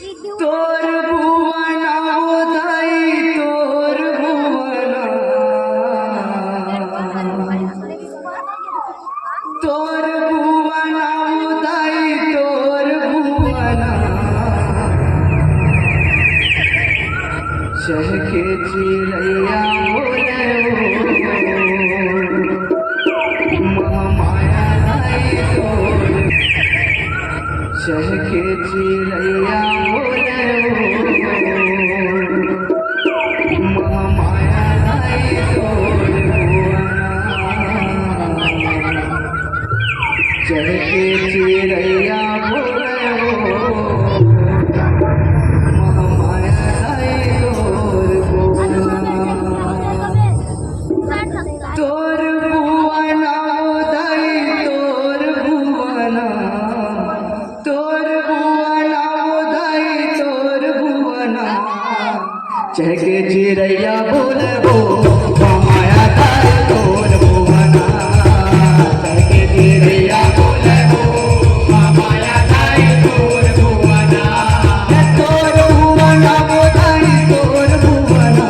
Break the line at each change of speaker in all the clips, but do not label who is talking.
तोर भुवना उदाई तोर भुवना तोर भुवना उदाई तोर भुवना चहके चिड़ैया बोले महामाया दाई तोर चहके चिड़ैया बोले महामाया दाई तोर चहके चिड़ैया बोले तोर भुवना उदाई तोर भुवना तोर भुवना उदाई तोर भुवना चहके चिड़ैया बोले हो माया दाई तोर भुवना चहके चिड़ैया बोले हो माया दाई तोर भुवना तोर भुवना उदाई तोर भुवना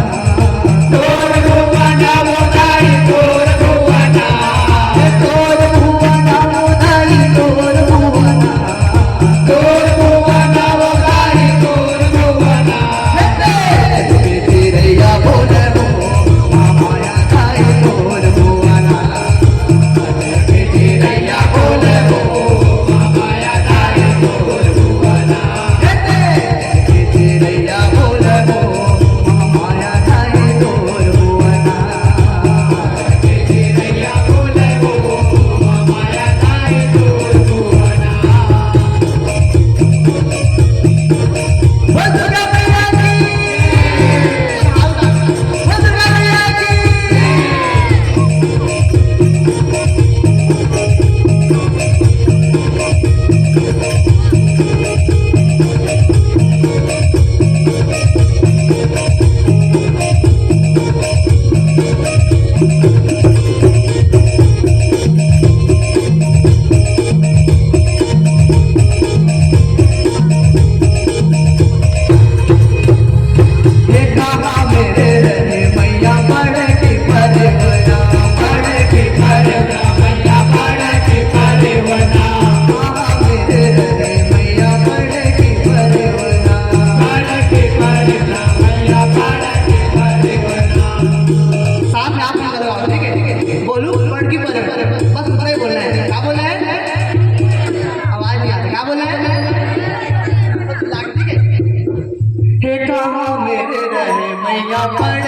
तोर भुवना उदाई तोर भुवना तोर भुवना उदाई तोर भुवना तोर भुवना उदाई तोर भुवना चहके चिड़ैया बोले हो माया दाई तोर भुवना चहके चिड़ैया बोले हो माया दाई तोर भुवना चहके चिड़ैया बोले हो माया दाई तोर भुवना चहके चिड़ैया बोले हो माया दाई तोर भुवना। बोल दुर्गा मैया की बोल दुर्गा मैया ये कहा मेरे रहे मैया बड़ की परवना बड़ की परवना मैया बड़ की परवना कहा मेरे रहे मैया बड़ की परवना बड़ की परवना मैया बड़ की परवना। साथ में आप भी लगाओ ठीक है बोलू बड़ की परवना बस उतना ही बोलना है। क्या बोलना है आवाज नहीं आता क्या बोलना है ठीक है। हे कहा मेरे रहे मैया बड़